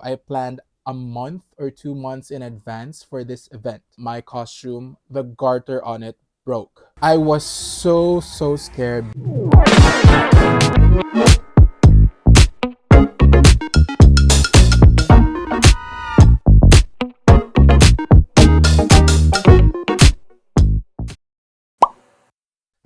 I planned a month or 2 months in advance for this event. My costume, the garter on it broke. I was so scared.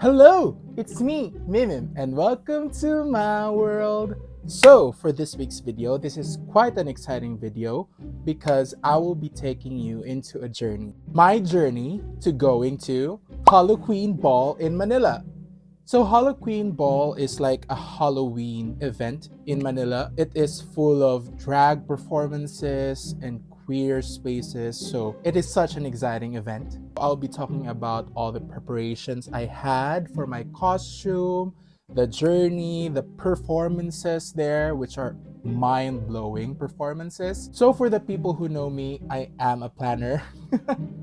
Hello, it's me, Mimim, and welcome to my world. So, for this week's video, this is quite an exciting video because I will be taking you into a journey. My journey to going to Halloqueen Ball in Manila. So, Halloqueen Ball is like a Halloween event in Manila. It is full of drag performances and queer spaces. So, it is such an exciting event. I'll be talking about all the preparations I had for my costume, the journey, the performances there, which are mind blowing performances. So, for the people who know me, I am a planner.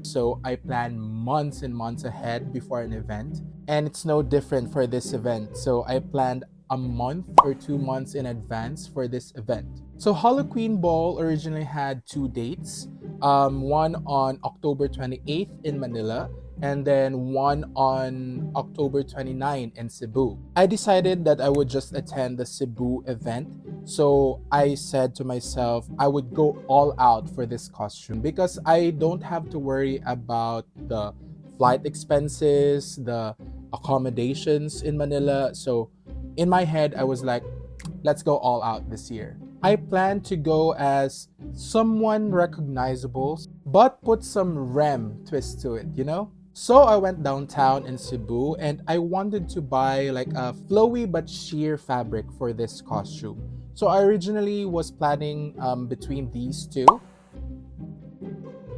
So I plan months and months ahead before an event. And it's no different for this event. So I planned a month or 2 months in advance for this event. So Halloqueen Ball originally had two dates, one on October 28th in Manila, and then one on October 29 in Cebu. I decided that I would just attend the Cebu event. So I said to myself, I would go all out for this costume because I don't have to worry about the flight expenses, the accommodations in Manila. So in my head, I was like, let's go all out this year. I plan to go as someone recognizable, but put some twist to it. So I went downtown in Cebu and I wanted to buy like a flowy but sheer fabric for this costume. So I originally was planning between these two,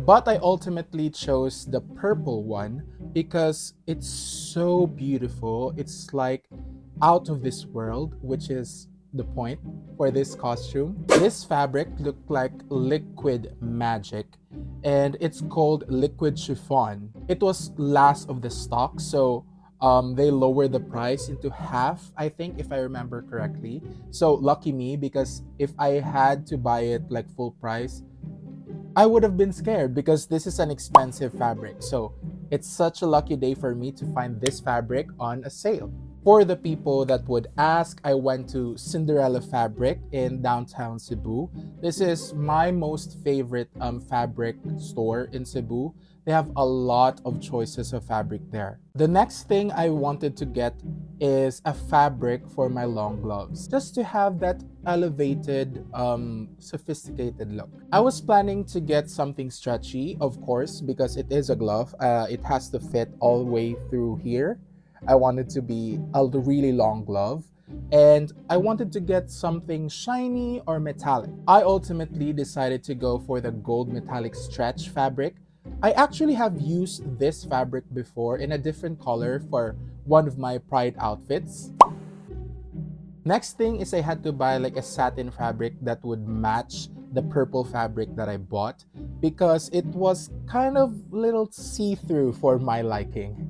but I ultimately chose the purple one because it's so beautiful. It's like out of this world, which is the point for this costume. This fabric looked like liquid magic and it's called liquid chiffon. It was last of the stock, so they lowered the price into half, I think, if I remember correctly. So lucky me, because if I had to buy it like full price, I would have been scared because this is an expensive fabric. So it's such a lucky day for me to find this fabric on a sale. For the people that would ask, I went to Cinderella Fabric in downtown Cebu. This is my most favorite fabric store in Cebu. They have a lot of choices of fabric there. The next thing I wanted to get is a fabric for my long gloves, just to have that elevated, sophisticated look. I was planning to get something stretchy, of course, because it is a glove. It has to fit all the way through here. I wanted to be a really long glove, and I wanted to get something shiny or metallic. I ultimately decided to go for the gold metallic stretch fabric. I actually have used this fabric before in a different color for one of my Pride outfits. Next thing is I had to buy like a satin fabric that would match the purple fabric that I bought because it was kind of little see-through for my liking.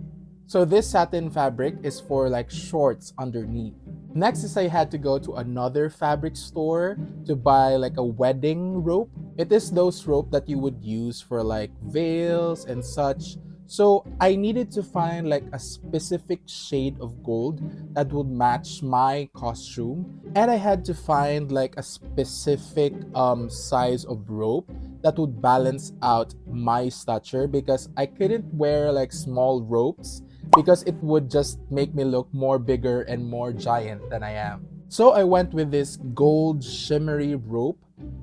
So this satin fabric is for like shorts underneath. Next is I had to go to another fabric store to buy like a wedding rope. It is those rope that you would use for like veils and such. So I needed to find like a specific shade of gold that would match my costume. And I had to find like a specific size of rope that would balance out my stature because I couldn't wear like small ropes because it would just make me look more bigger and more giant than I am. So I went with this gold shimmery rope,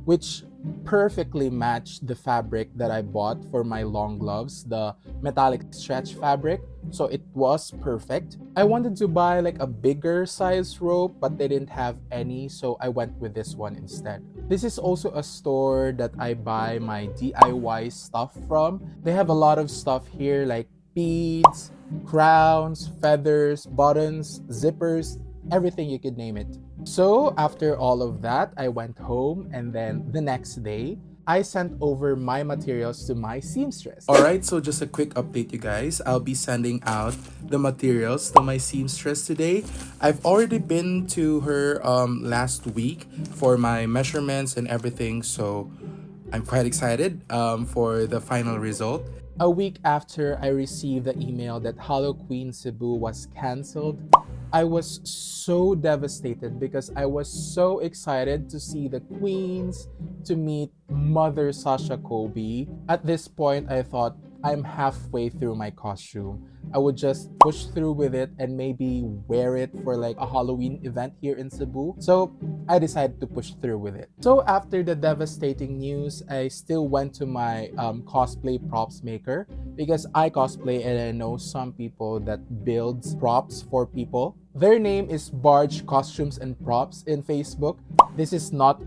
which perfectly matched the fabric that I bought for my long gloves, the metallic stretch fabric. So it was perfect. I wanted to buy like a bigger size rope, but they didn't have any, so I went with this one instead. This is also a store that I buy my DIY stuff from. They have a lot of stuff here like beads, crowns, feathers, buttons, zippers, everything you could name it. So after all of that, I went home, and then the next day, I sent over my materials to my seamstress. Alright, so just a quick update, you guys. I'll be sending out the materials to my seamstress today. I've already been to her last week for my measurements and everything, so I'm quite excited for the final result. A week after I received the email that Halloqueen Cebu was canceled, I was so devastated because I was so excited to see the queens, to meet Mother Sasha Kobe. At this point, I thought I'm halfway through my costume. I would just push through with it and maybe wear it for like a Halloween event here in Cebu. So I decided to push through with it. So after the devastating news, I still went to my cosplay props maker because I cosplay and I know some people that builds props for people. Their name is Barge Costumes and Props in Facebook. This is not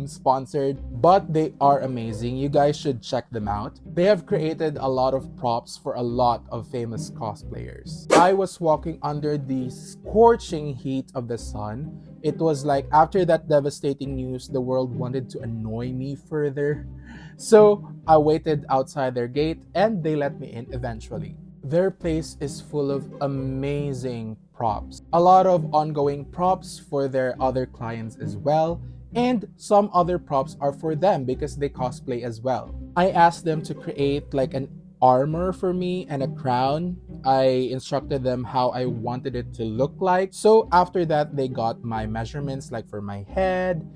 sponsored, but they are amazing. You guys should check them out. They have created a lot of props for a lot of famous cosplayers. I was walking under the scorching heat of the sun. It was like after that devastating news, the world wanted to annoy me further. So I waited outside their gate and they let me in eventually. Their place is full of amazing props. A lot of ongoing props for their other clients as well. And some other props are for them because they cosplay as well. I asked them to create like an armor for me and a crown. I instructed them how I wanted it to look like. So after that, they got my measurements like for my head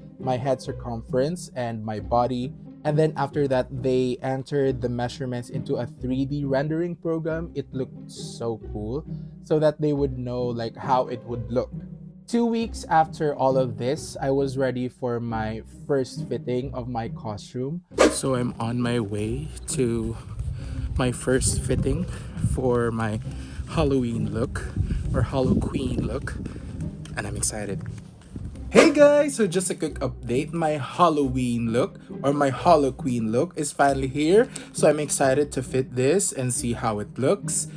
circumference, and my body. And then after that, they entered the measurements into a 3D rendering program. It looked so cool so that they would know like how it would look. 2 weeks after all of this, I was ready for my first fitting of my costume. So I'm on my way to my first fitting for my Halloween look or Halloqueen look, and I'm excited. Hey guys, so just a quick update. My Halloween look or my Halloqueen look is finally here. So I'm excited to fit this and see how it looks.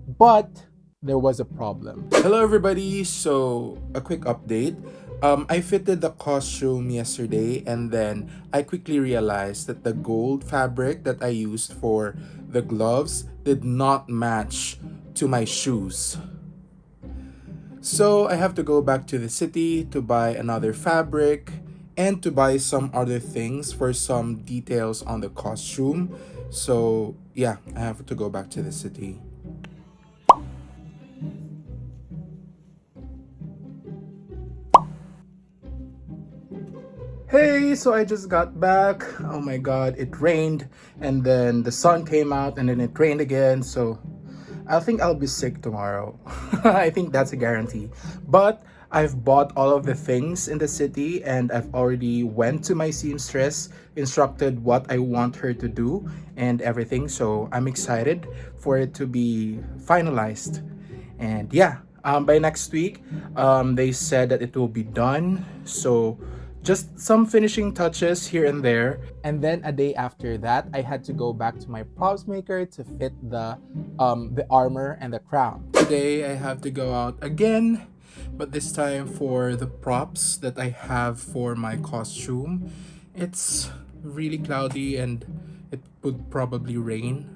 But there was a problem. Hello everybody, so a quick update. I fitted the costume yesterday and then I quickly realized that the gold fabric that I used for the gloves did not match to my shoes. So I have to go back to the city to buy another fabric and to buy some other things for some details on the costume. So yeah, I have to go back to the city. Hey, so I just got back. Oh my god, it rained and then the sun came out and then it rained again. So I think I'll be sick tomorrow. I think that's a guarantee. But I've bought all of the things in the city and I've already went to my seamstress, instructed what I want her to do and everything. So I'm excited for it to be finalized. And yeah, by next week, they said that it will be done. So just some finishing touches here and there. And then a day after that, I had to go back to my props maker to fit the armor and the crown. Today I have to go out again, but this time for the props that I have for my costume. It's really cloudy and it would probably rain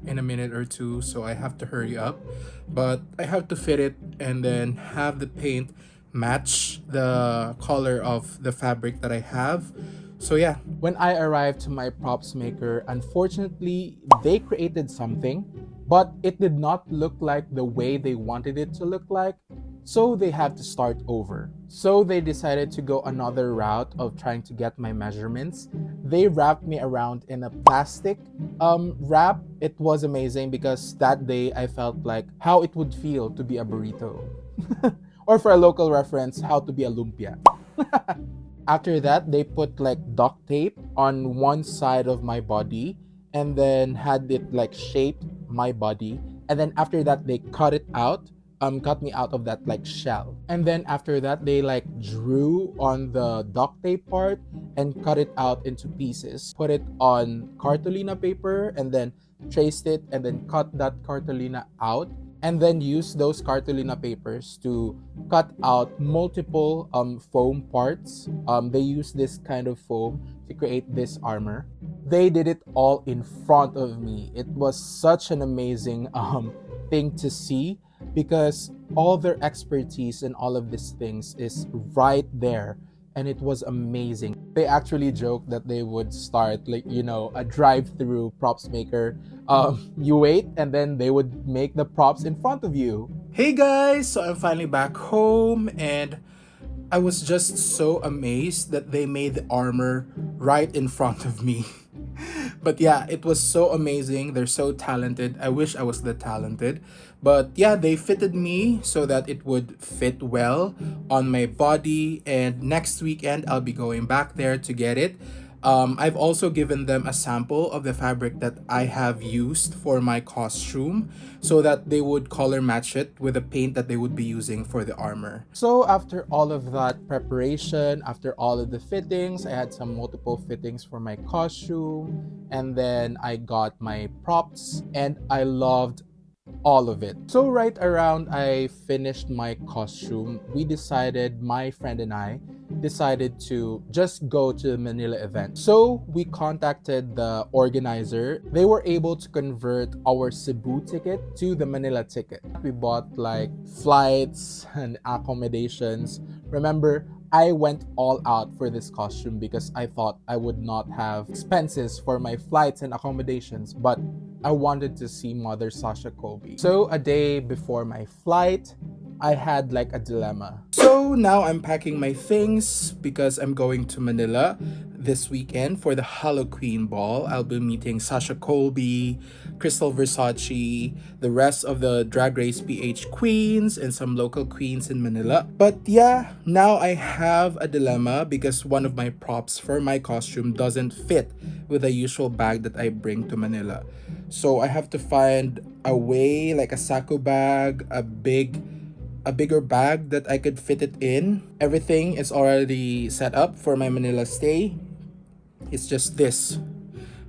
in a minute or two, so I have to hurry up. But I have to fit it and then have the paint match the color of the fabric that I have. So yeah. When I arrived to my props maker, unfortunately, they created something, but it did not look like the way they wanted it to look like. So they had to start over. So they decided to go another route of trying to get my measurements. They wrapped me around in a plastic wrap. It was amazing because that day I felt like how it would feel to be a burrito. Or for a local reference, how to be a lumpia. After that, they put like duct tape on one side of my body and then had it like shaped my body. And then after that, they cut me out of that like shell. And then after that, they like drew on the duct tape part and cut it out into pieces. Put it on cartolina paper and then traced it and then cut that cartolina out and then use those cartolina papers to cut out multiple foam parts. They use this kind of foam to create this armor. They did it all in front of me. It was such an amazing thing to see because all their expertise and all of these things is right there, and it was amazing. They actually joked that they would start like, you know, a drive-through props maker. You wait and then they would make the props in front of you. Hey guys, so I'm finally back home and I was just so amazed that they made the armor right in front of me. But yeah, it was so amazing. They're so talented. I wish I was that talented. But yeah, they fitted me so that it would fit well on my body. And next weekend, I'll be going back there to get it. I've also given them a sample of the fabric that I have used for my costume so that they would color match it with the paint that they would be using for the armor. So after all of that preparation, after all of the fittings, I had some multiple fittings for my costume, and then I got my props, and I loved all of it. So right around I finished my costume, my friend and I decided to just go to the Manila event. So we contacted the organizer. They were able to convert our Cebu ticket to the Manila ticket. We bought like flights and accommodations. Remember, I went all out for this costume because I thought I would not have expenses for my flights and accommodations, but I wanted to see Mother Sasha Colby. So a day before my flight, I had like a dilemma. So now I'm packing my things because I'm going to Manila this weekend for the Halloqueen Ball. I'll be meeting Sasha Colby, Crystal Versace, the rest of the Drag Race PH queens, and some local queens in Manila. But yeah, now I have a dilemma because one of my props for my costume doesn't fit with the usual bag that I bring to Manila. So I have to find a way, like a sacco bag, a bigger bag that I could fit it in. Everything is already set up for my Manila stay. It's just this.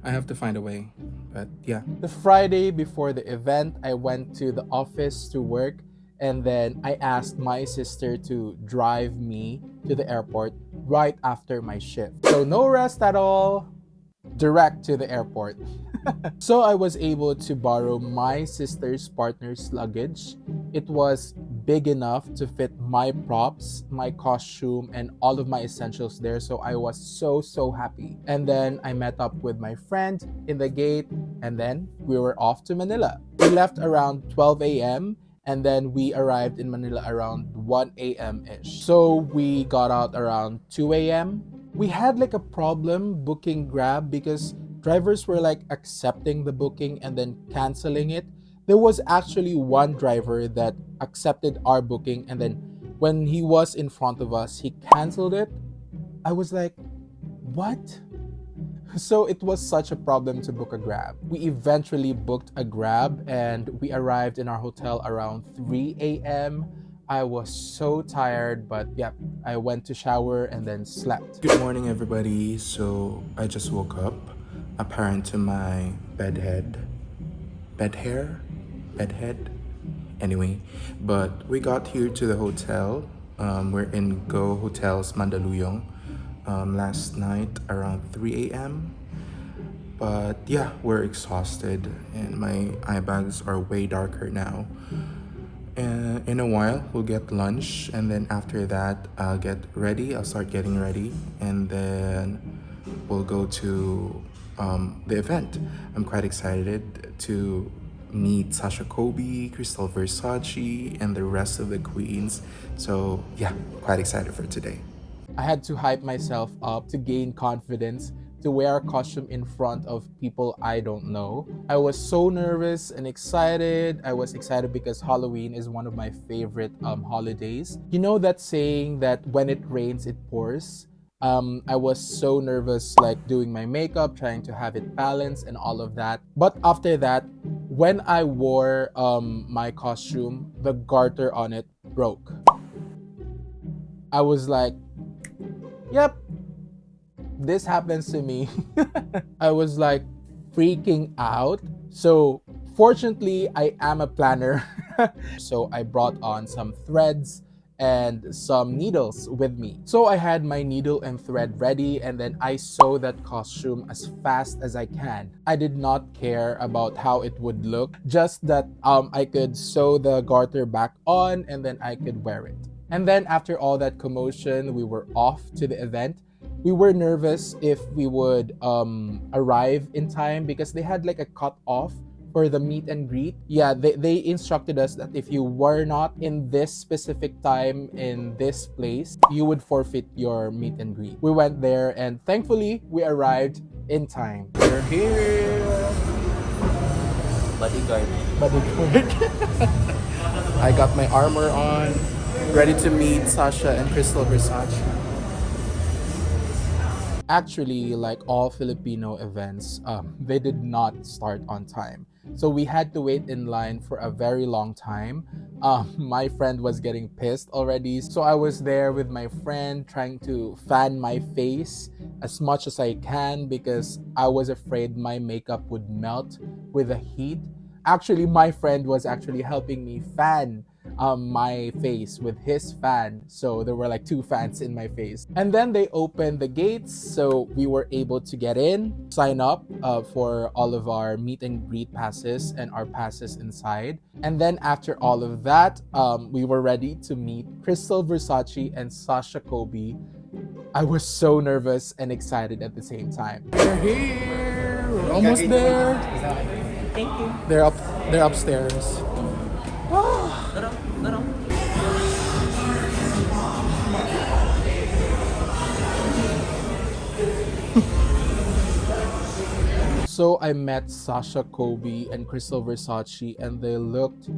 I have to find a way. But yeah. The Friday before the event, I went to the office to work, and then I asked my sister to drive me to the airport right after my shift. So no rest at all, direct to the airport. So I was able to borrow my sister's partner's luggage. It was big enough to fit my props, my costume, and all of my essentials there. So I was so happy. And then I met up with my friend in the gate, and then we were off to Manila. We left around 12 a.m. and then we arrived in Manila around 1 a.m. ish. So we got out around 2 a.m. We had like a problem booking Grab because drivers were like accepting the booking and then canceling it. There was actually one driver that accepted our booking, and then when he was in front of us, he canceled it. I was like, what? So it was such a problem to book a Grab. We eventually booked a Grab and we arrived in our hotel around 3 a.m. I was so tired, but yeah, I went to shower and then slept. Good morning, everybody. So I just woke up, apparent to my bedhead. Bedhead? Anyway, but we got here to the hotel. We're in Go Hotels Mandaluyong last night around 3 a.m. But yeah, we're exhausted and my eye bags are way darker now. In a while, we'll get lunch, and then after that, I'll get ready. I'll start getting ready, and then we'll go to the event. I'm quite excited to meet Sasha Colby, Crystal Versace, and the rest of the queens. So yeah, quite excited for today. I had to hype myself up to gain confidence to wear a costume in front of people I don't know. I was so nervous and excited. I was excited because Halloween is one of my favorite holidays. You know that saying that when it rains, it pours? I was so nervous, like doing my makeup, trying to have it balanced and all of that. But after that, when I wore my costume, the garter on it broke. I was like, yep, this happens to me. I was like freaking out. So fortunately, I am a planner. So I brought on some threads and some needles with me. So I had my needle and thread ready, and then I sew that costume as fast as I can. I did not care about how it would look, just that I could sew the garter back on and then I could wear it. And then after all that commotion, we were off to the event. We were nervous if we would arrive in time because they had like a cut off for the meet and greet. Yeah, they instructed us that if you were not in this specific time in this place, you would forfeit your meet and greet. We went there and thankfully we arrived in time. We're here. Bodyguard. Bodyguard. I got my armor on, ready to meet Sasha and Crystal Versace. Actually, like all Filipino events, they did not start on time. So we had to wait in line for a very long time. My friend was getting pissed already. So I was there with my friend trying to fan my face as much as I can because I was afraid my makeup would melt with the heat. Actually, my friend was actually helping me fan my face with his fan. So there were like two fans in my face. And then they opened the gates, so we were able to get in, sign up for all of our meet and greet passes and our passes inside. And then after all of that, we were ready to meet Crystal Versace and Sasha Kobe. I was so nervous and excited at the same time. We're here. We're almost there. Thank you. They're upstairs. So I met Sasha Kobe and Crystal Versace, and they looked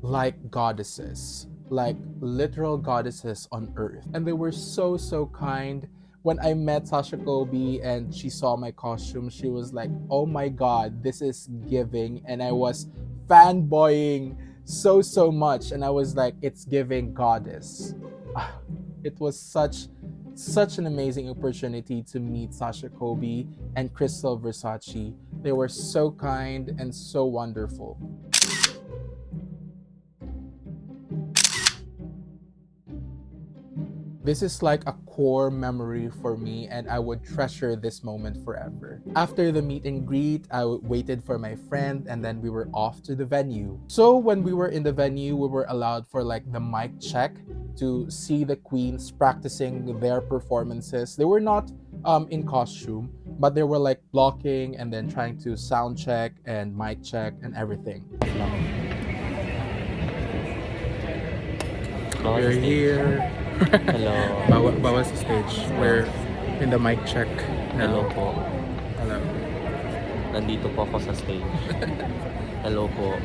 like goddesses, like literal goddesses on earth. And they were so kind. When I met Sasha Kobe and she saw my costume, she was like, "Oh my god, this is giving." And I was fanboying so much, and I was like, "It's giving goddess." It was such an amazing opportunity to meet Sasha Kobe and Crystal Versace. They were so kind and so wonderful. This is like a core memory for me, and I would treasure this moment forever. After the meet and greet, I waited for my friend, and then we were off to the venue. So when we were in the venue, we were allowed for like the mic check to see the queens practicing their performances. They were not in costume, but they were like blocking and then trying to sound check and mic check and everything. We're here. Hello. Bawas sa stage. We're in the mic check. Hello po. Hello. Nandito po ako sa stage. Hello po.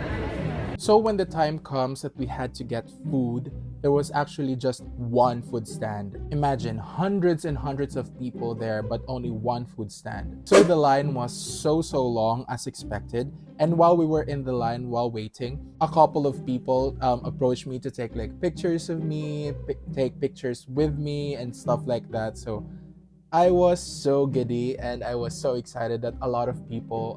So when the time comes that we had to get food, there was actually just one food stand. Imagine hundreds and hundreds of people there, but only one food stand. So the line was so long as expected. And while we were in the line while waiting, a couple of people approached me to take like pictures of me, take pictures with me and stuff like that. So I was so giddy and I was so excited that a lot of people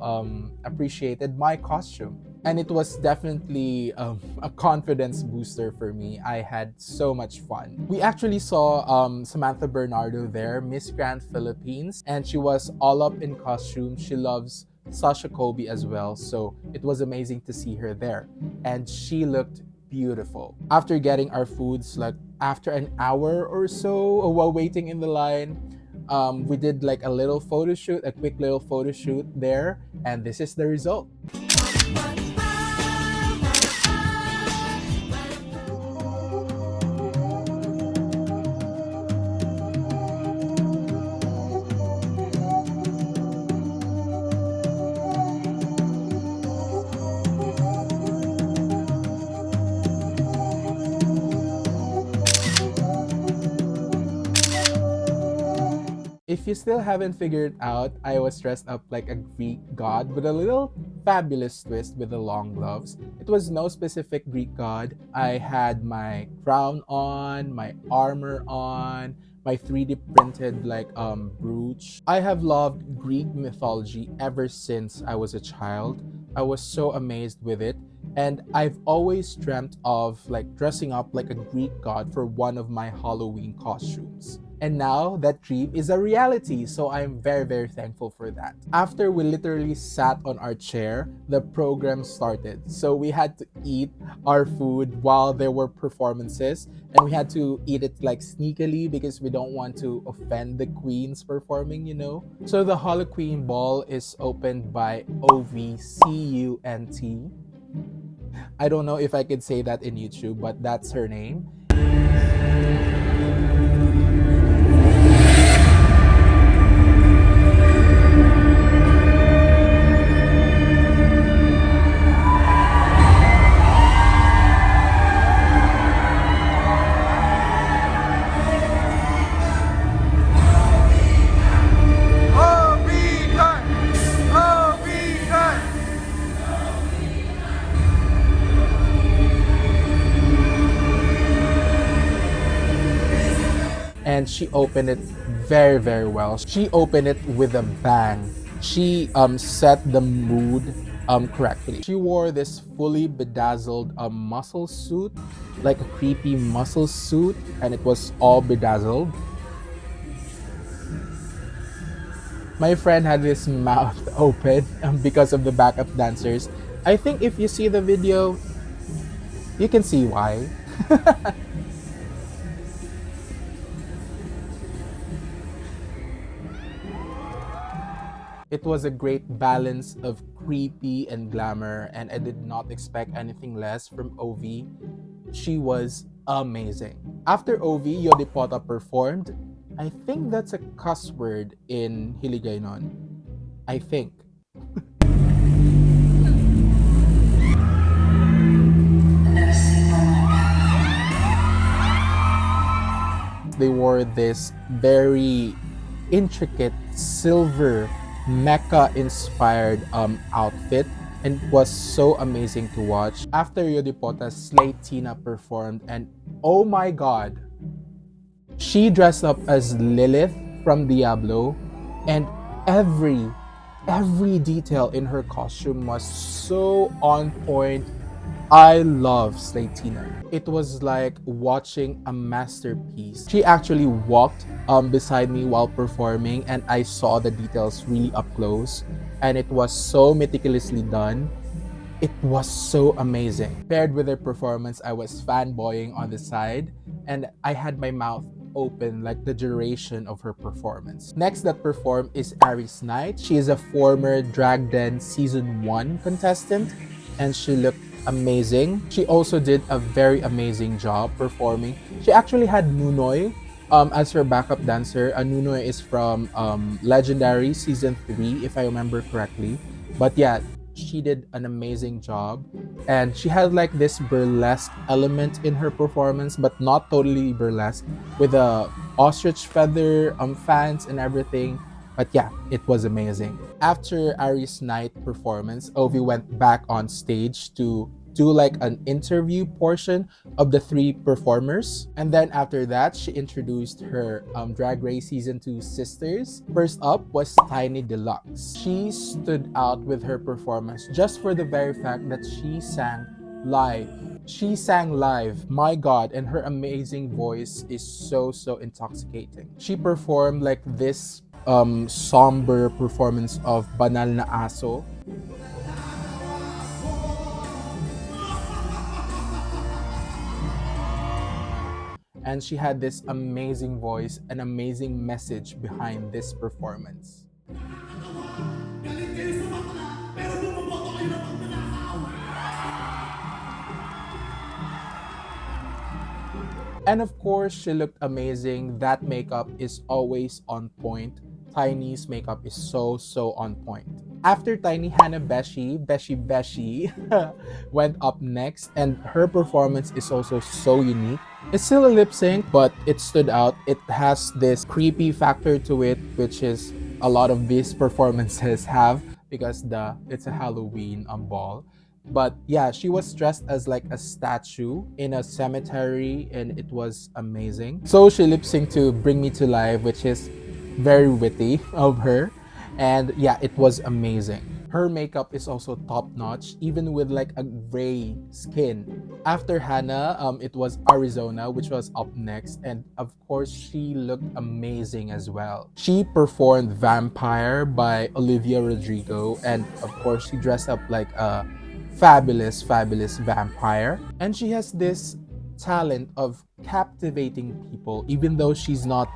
appreciated my costume. And it was definitely a confidence booster for me. I had so much fun. We actually saw Samantha Bernardo there, Miss Grand Philippines, and she was all up in costume. She loves Sasha Kobe as well, so it was amazing to see her there. And she looked beautiful. After getting our foods, like after an hour or so while waiting in the line, we did like a little photo shoot, a quick little photo shoot there, and this is the result. If you still haven't figured out, I was dressed up like a Greek god with a little fabulous twist with the long gloves. It was no specific Greek god. I had my crown on, my armor on, my 3D printed like brooch. I have loved Greek mythology ever since I was a child. I was so amazed with it. And I've always dreamt of like dressing up like a Greek god for one of my Halloween costumes. And now that dream is a reality, so I'm very, very thankful for that. After we literally sat on our chair, the program started. So we had to eat our food while there were performances, and we had to eat it like sneakily because we don't want to offend the queens performing, you know. So the Halloqueen Ball is opened by OVCUNT. I don't know if I could say that in YouTube, but that's her name. And she opened it very, very well. She opened it with a bang. She set the mood correctly. She wore this fully bedazzled muscle suit, like a creepy muscle suit, and it was all bedazzled. My friend had his mouth open because of the backup dancers. I think if you see the video, you can see why. It was a great balance of creepy and glamour, and I did not expect anything less from Ovi. She was amazing. After Ovi, Yodipota performed. I think that's a cuss word in Hiligaynon. I think. They wore this very intricate silver mecha inspired outfit, and it was so amazing to watch. After Yodipota, Slay Tina performed, and oh my god, she dressed up as Lilith from Diablo, and every detail in her costume was so on point. I love Slatina. It was like watching a masterpiece. She actually walked beside me while performing, and I saw the details really up close, and it was so meticulously done. It was so amazing. Paired with her performance, I was fanboying on the side, and I had my mouth open like the duration of her performance. Next that performed is Aries Knight. She is a former Drag Den Season 1 contestant, and she looked amazing. She also did a very amazing job performing. She actually had Nunoy as her backup dancer. Nunoy is from Legendary Season 3, if I remember correctly. But yeah, she did an amazing job, and she had like this burlesque element in her performance, but not totally burlesque, with a ostrich feather fans and everything. But yeah, it was amazing. After Aries Knight performance, Ovi went back on stage to do like an interview portion of the three performers. And then after that, she introduced her Drag Race Season 2 sisters. First up was Tiny Deluxe. She stood out with her performance just for the very fact that she sang live. She sang live, my god, and her amazing voice is so intoxicating. She performed like this somber performance of Banal na Aso. And she had this amazing voice, an amazing message behind this performance. And of course, she looked amazing. That makeup is always on point. Tiny's makeup is so on point. After Tiny, Hannah Beshi went up next, and her performance is also so unique. It's still a lip sync, but it stood out. It has this creepy factor to it, which is a lot of these performances have, because it's a Halloween ball. But yeah, she was dressed as like a statue in a cemetery, and it was amazing. So she lip synced to Bring Me to Life, which is very witty of her. And yeah, it was amazing. Her makeup is also top notch, even with like a gray skin. After Hannah, it was Arizona, which was up next, and of course, she looked amazing as well. She performed Vampire by Olivia Rodrigo, and of course, she dressed up like a fabulous, fabulous vampire. And she has this talent of captivating people, even though she's not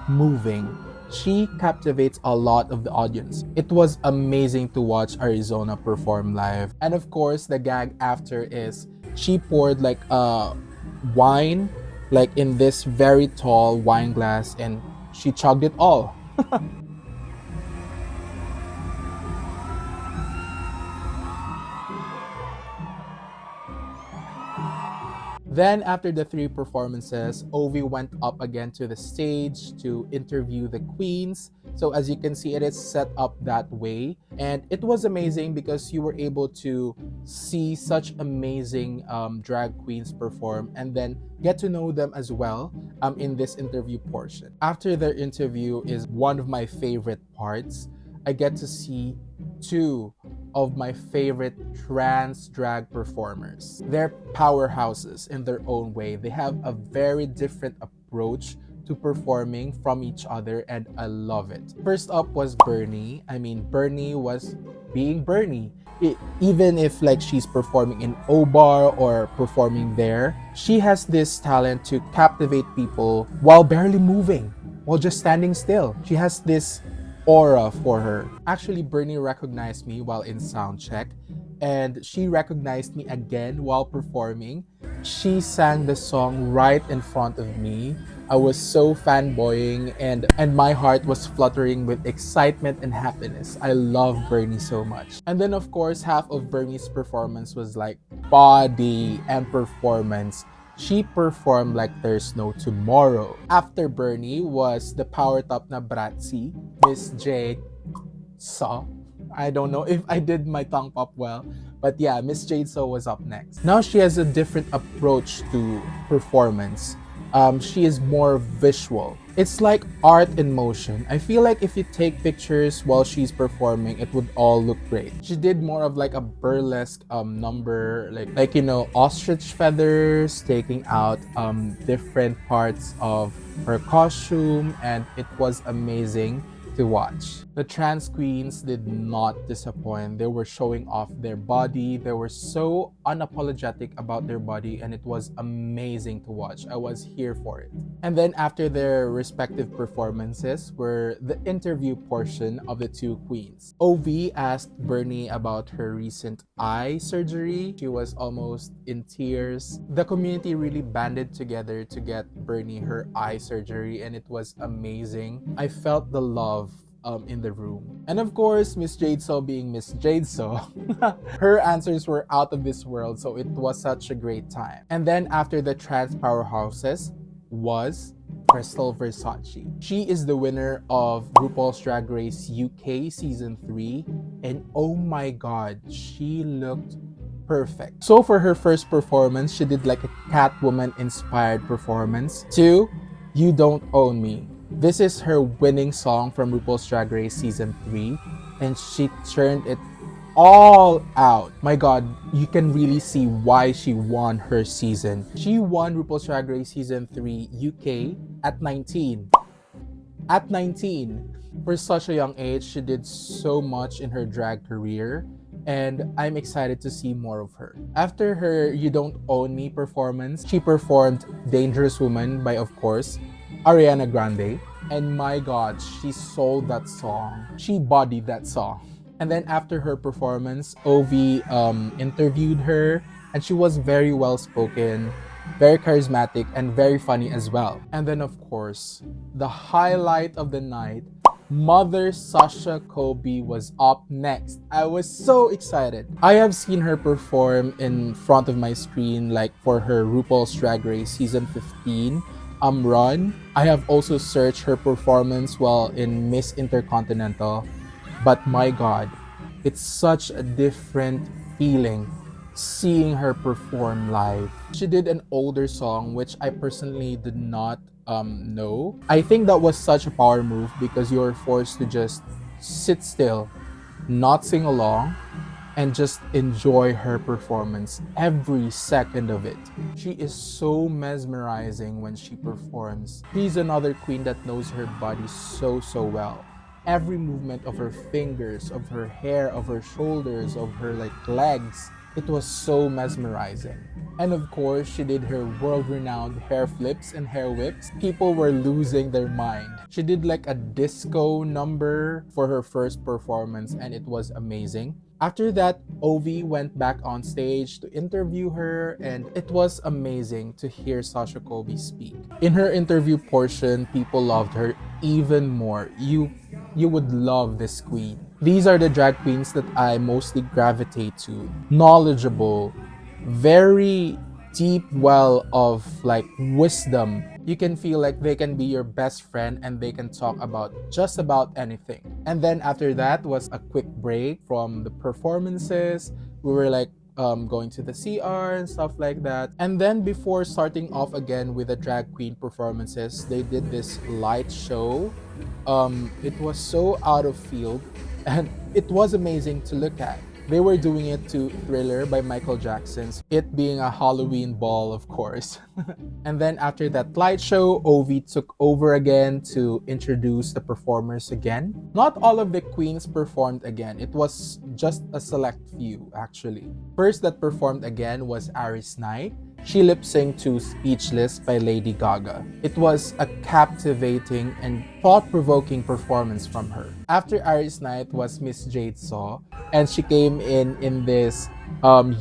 moving. She captivates a lot of the audience. It was amazing to watch Arizona perform live. And of course, the gag after is she poured like a wine, like in this very tall wine glass, and she chugged it all. Then, after the three performances, Ovi went up again to the stage to interview the queens. So, as you can see, it is set up that way. And it was amazing because you were able to see such amazing drag queens perform and then get to know them as well in this interview portion. After their interview is one of my favorite parts. I get to see two of my favorite trans drag performers. They're powerhouses in their own way. They have a very different approach to performing from each other, and I love it. First up was Bernie. I mean, Bernie was being Bernie. Even if like she's performing in O-Bar or performing there, she has this talent to captivate people while barely moving, while just standing still. She has this aura for her. Actually, Bernie recognized me while in sound check, and she recognized me again while performing. She sang the song right in front of me. I was so fanboying, and my heart was fluttering with excitement and happiness. I love Bernie so much. And then of course, half of Bernie's performance was like body and performance. She performed like there's no tomorrow. After Bernie was the power top na Bratzi, Miss Jade So. I don't know if I did my tongue pop well, but yeah, Miss Jade So was up next. Now she has a different approach to performance. She is more visual. It's like art in motion. I feel like if you take pictures while she's performing, it would all look great. She did more of like a burlesque number, like you know, ostrich feathers, taking out different parts of her costume, and it was amazing to watch. The trans queens did not disappoint. They were showing off their body. They were so unapologetic about their body, and it was amazing to watch. I was here for it. And then after their respective performances were the interview portion of the two queens. OV asked Bernie about her recent eye surgery. She was almost in tears. The community really banded together to get Bernie her eye surgery, and it was amazing. I felt the love in the room. And of course, Miss Jade So being Miss Jade So, her answers were out of this world, so it was such a great time. And then after the trans powerhouses was Crystal Versace. She is the winner of RuPaul's Drag Race UK Season 3, and oh my god, she looked perfect. So for her first performance, she did like a Catwoman inspired performance to You Don't Own Me. This is her winning song from RuPaul's Drag Race Season 3, and she turned it all out. My god, you can really see why she won her season. She won RuPaul's Drag Race Season 3 UK at 19. At 19. For such a young age, she did so much in her drag career, and I'm excited to see more of her. After her You Don't Own Me performance, she performed Dangerous Woman by, of course, Ariana Grande. And my god, she sold that song. She bodied that song. And then after her performance, Ovi interviewed her, and she was very well spoken, very charismatic, and very funny as well. And then of course, the highlight of the night, Mother Sasha Kobe was up next. I was so excited. I have seen her perform in front of my screen, like for her RuPaul's Drag Race Season 15 run. I have also searched her performance while in Miss Intercontinental, but my god, it's such a different feeling seeing her perform live. She did an older song which I personally did not know. I think that was such a power move because you're forced to just sit still not sing along, and just enjoy her performance, every second of it. She is so mesmerizing when she performs. She's another queen that knows her body so well. Every movement of her fingers, of her hair, of her shoulders, of her legs, it was so mesmerizing. And of course, she did her world-renowned hair flips and hair whips. People were losing their mind. She did like a disco number for her first performance, and it was amazing. After that, Ovi went back on stage to interview her, and it was amazing to hear Sasha Kobe speak. In her interview portion, people loved her even more. You would love this queen. These are the drag queens that I mostly gravitate to. Knowledgeable, very deep well of wisdom. You can feel like they can be your best friend and they can talk about just about anything. And then after that was a quick break from the performances. We were going to the CR and stuff like that. And then before starting off again with the drag queen performances, they did this light show. It was so out of field and it was amazing to look at. They were doing it to Thriller by Michael Jackson's, it being a Halloween ball, of course. And then after that light show, Ovi took over again to introduce the performers again. Not all of the queens performed again. It was just a select few, actually. First that performed again was Aris Knight. She lip-synced to Speechless by Lady Gaga. It was a captivating and thought-provoking performance from her. After Aris Knight was Miss Jade Saw, and she came in this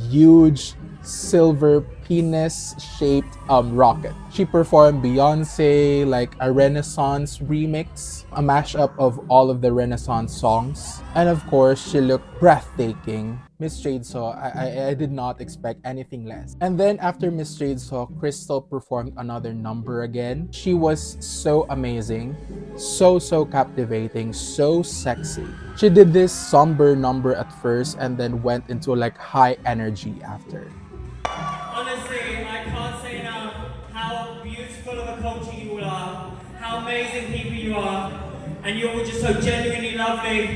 huge silver penis-shaped rocket. She performed Beyonce, like a Renaissance remix, a mashup of all of the Renaissance songs. And of course, she looked breathtaking. Miss Jade Saw, I did not expect anything less. And then after Miss Jade Saw, Crystal performed another number again. She was so amazing, so captivating, so sexy. She did this somber number at first and then went into high energy after. Honestly, I can't say enough how beautiful of a culture you all are, how amazing people you are, and you're all just so genuinely lovely,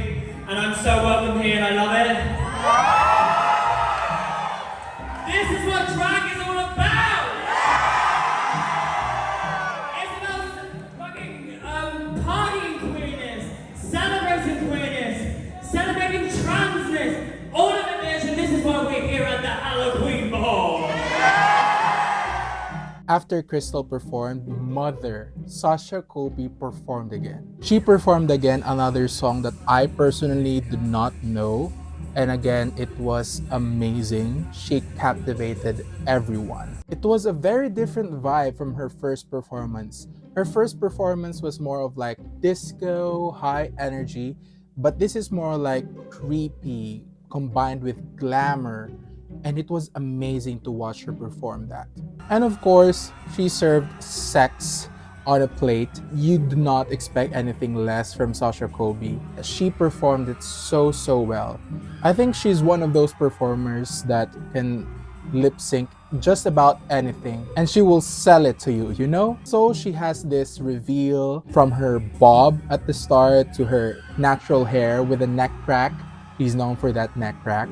and I'm so welcome here and I love it. This is what drag is all about! It's about fucking partying queerness, celebrating queerness, celebrating transness, all of it is, and this is why we're here at the Halloqueen Ball. After Crystal performed, Mother, Sasha Kobe performed again. She performed again another song that I personally did not know. And again, it was amazing. She captivated everyone. It was a very different vibe from her first performance. Her first performance was more of disco, high energy, but this is more creepy combined with glamour. And it was amazing to watch her perform that. And of course, she served sex on a plate. You do not expect anything less from Sasha Kobe. She performed it so well. I think she's one of those performers that can lip sync just about anything and she will sell it to you, you know? So she has this reveal from her bob at the start to her natural hair with a neck crack. She's known for that neck crack.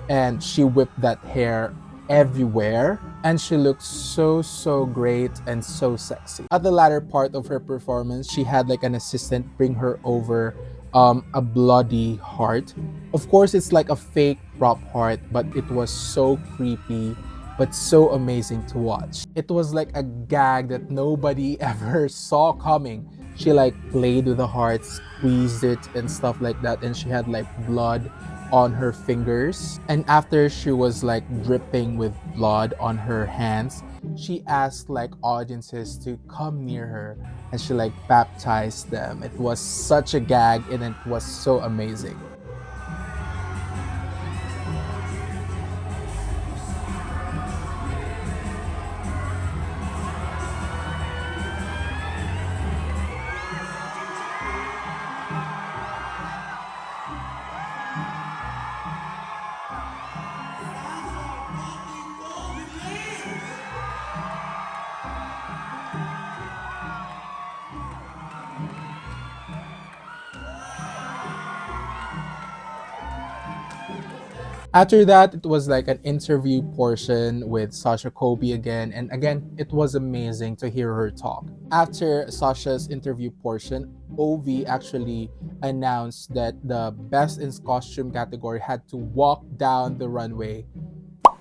And she whipped that hair everywhere and she looked so great and so sexy. At the latter part of her performance, she had an assistant bring her over a bloody heart. Of course, it's like a fake prop heart, but it was so creepy but so amazing to watch. It was like a gag that nobody ever saw coming. She played with the heart, squeezed it and stuff like that, and she had blood on her fingers. And after she was dripping with blood on her hands, she asked audiences to come near her and she baptized them. It was such a gag and it was so amazing. After that, it was like an interview portion with Sasha Kobe again, and again, it was amazing to hear her talk. After Sasha's interview portion, Ovi actually announced that the best in costume category had to walk down the runway.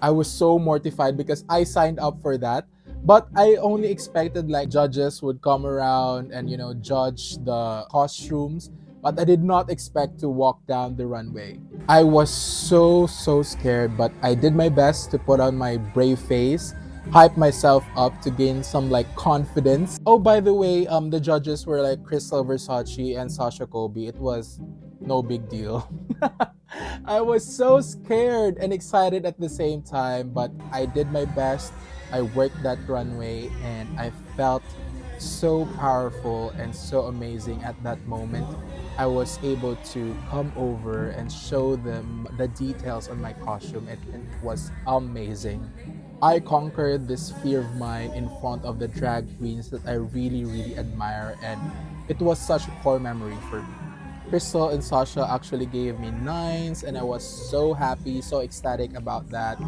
I was so mortified because I signed up for that, but I only expected like judges would come around and judge the costumes, but I did not expect to walk down the runway. I was so scared, but I did my best to put on my brave face, hype myself up to gain some like confidence. Oh, by the way, the judges were like Crystal Versace and Sasha Kobe. It was no big deal. I was so scared and excited at the same time, but I did my best. I worked that runway and I felt so powerful and so amazing at that moment. I was able to come over and show them the details on my costume, and it was amazing. I conquered this fear of mine in front of the drag queens that I really admire, and it was such a core memory for me. Crystal and Sasha actually gave me nines, and I was so happy, so ecstatic about that.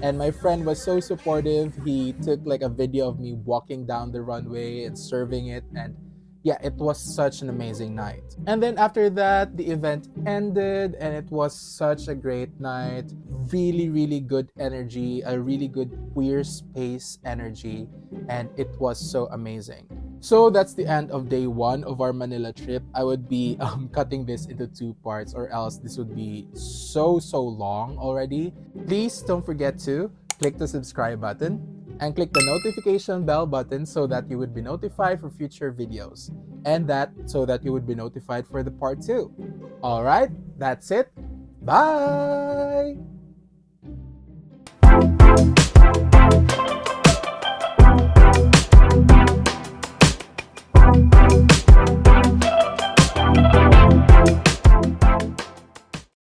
And my friend was so supportive. He took like a video of me walking down the runway and serving it, and yeah, it was such an amazing night. And then after that, the event ended, and it was such a great night. Really good energy, a really good queer space energy, and it was so amazing. So that's the end of day one of our Manila trip. I would be cutting this into two parts, or else this would be so long already. Please don't forget to click the subscribe button and click the notification bell button so that you would be notified for future videos, and that so that you would be notified for the part 2. All right, that's it. Bye.